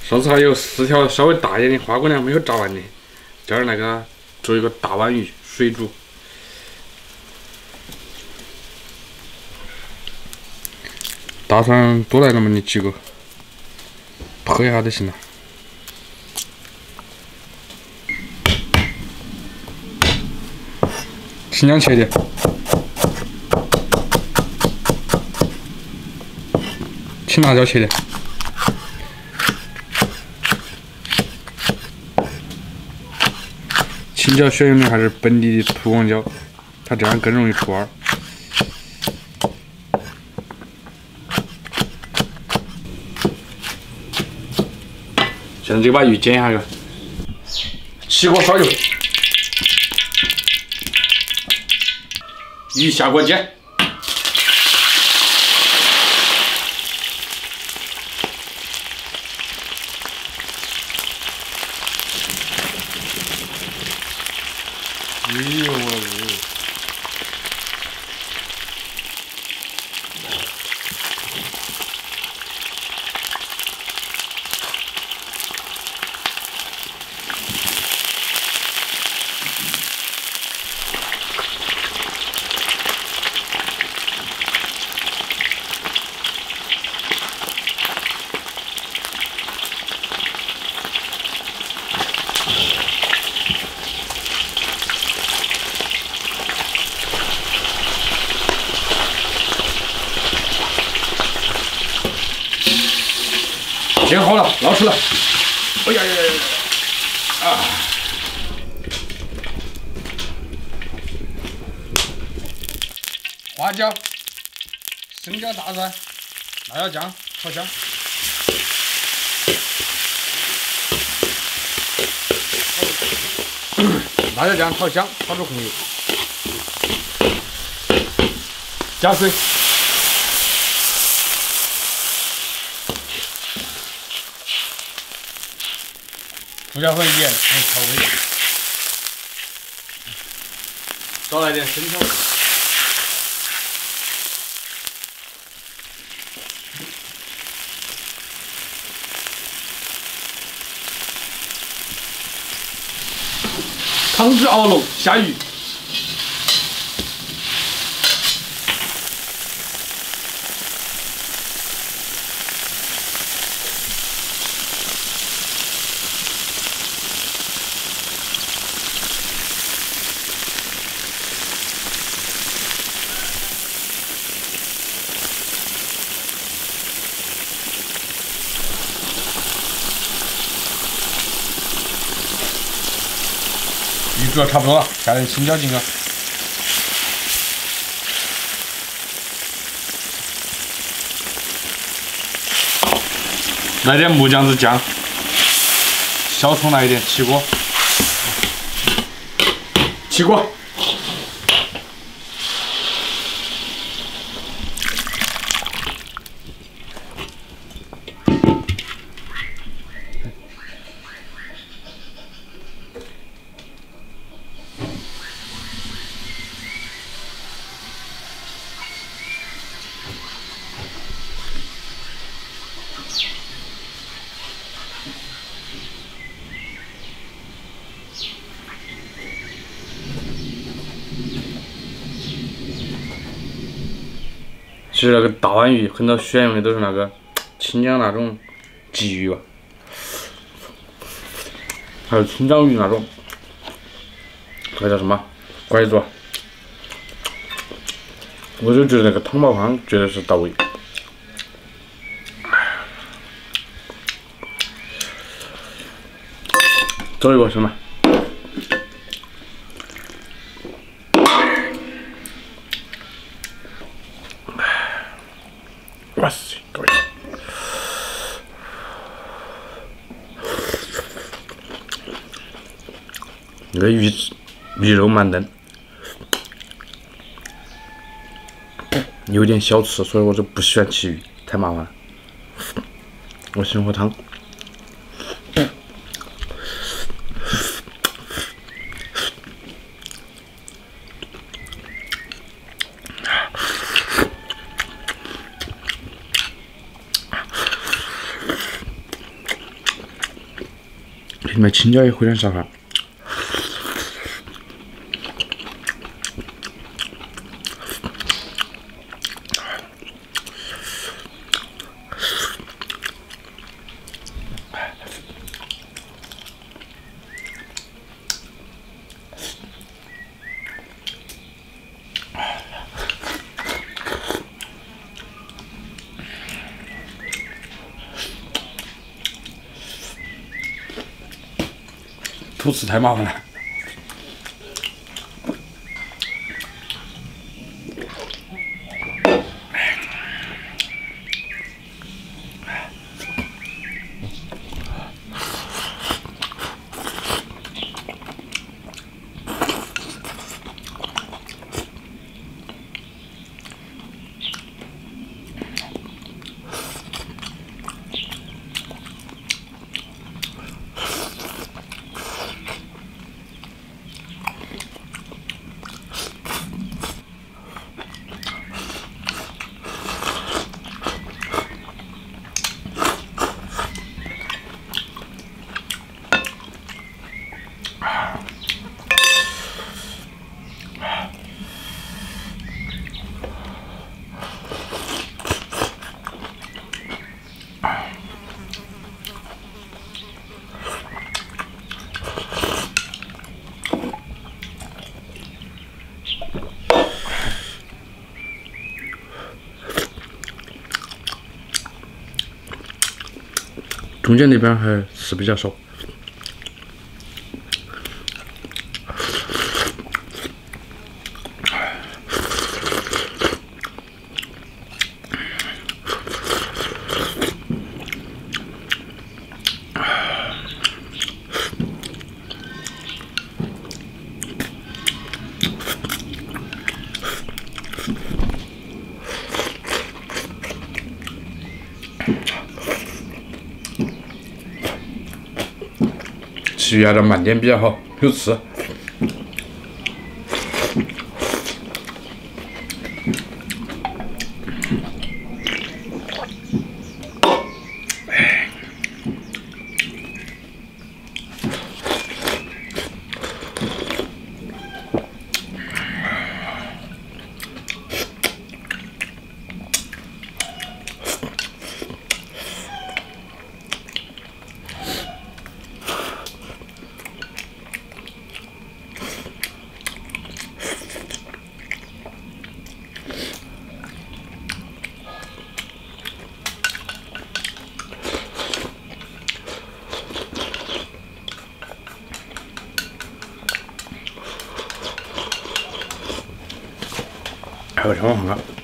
上次还有4条稍微大一点的花姑娘没有炸完的，今儿那个做一个大碗鱼水煮。大蒜多来那么的几个，泼一下就行了。青椒切点。 青辣椒切点，青椒选用的还是本地的土黄椒，它这样更容易出味儿。现在就把鱼煎一下个，起锅烧油，鱼下锅煎。 哎呦我日！煎好了，捞出来。哎呀呀呀！啊！花椒、生姜、大蒜、辣椒酱炒香。辣椒酱炒香，炒出红油。加水。 胡椒粉、盐来调味，少来点生抽。汤汁熬浓，下鱼。鱼煮的差不多了，加点青椒进去。来点木酱子酱，小葱来一点，起锅。起锅。其实那个大碗鱼很多选用的都是那个清江那种鲫鱼吧，还有清蒸鱼那种，那个叫什么拐子，我就觉得那个汤煲汤绝对是到位。走一个行吗？哇塞，各位！那个鱼肉蛮嫩，有点小刺，所以我就不喜欢吃鱼，太麻烦了。我喜欢喝汤。里面青椒也回点下哈。吐司太麻烦了。中间那边还是比较少。其余还是慢点比较好，有吃。还有什么？